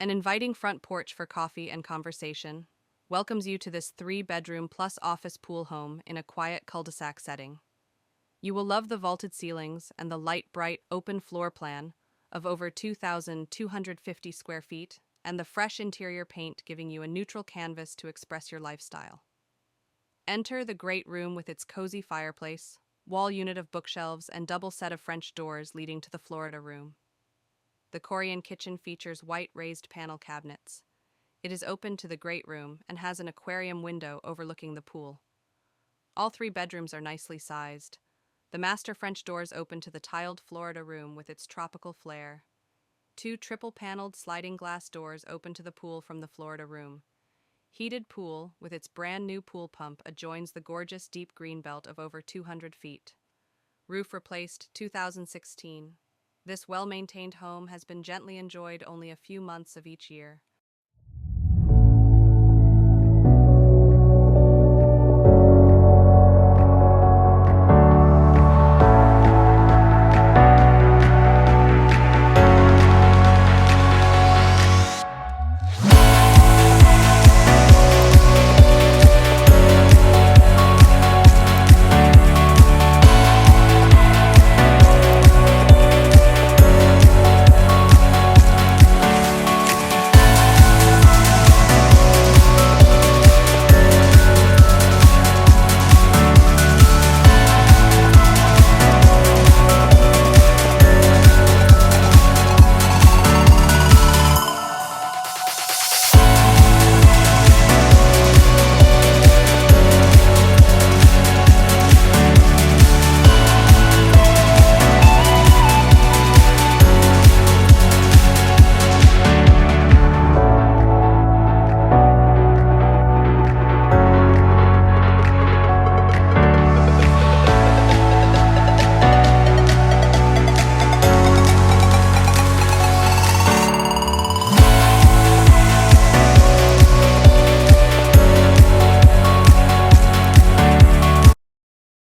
An inviting front porch for coffee and conversation welcomes you to this 3-bedroom plus office pool home in a quiet cul-de-sac setting. You will love the vaulted ceilings and the light, bright, open floor plan of over 2,250 square feet, and the fresh interior paint giving you a neutral canvas to express your lifestyle. Enter the great room with its cozy fireplace, wall unit of bookshelves, and double set of French doors leading to the Florida room. The Corian kitchen features white raised panel cabinets. It is open to the great room and has an aquarium window overlooking the pool. All 3 bedrooms are nicely sized. The master French doors open to the tiled Florida room with its tropical flair. 2 triple-paneled sliding glass doors open to the pool from the Florida room. Heated pool, with its brand-new pool pump, adjoins the gorgeous deep greenbelt of over 200 feet. Roof replaced 2016. This well-maintained home has been gently enjoyed only a few months of each year.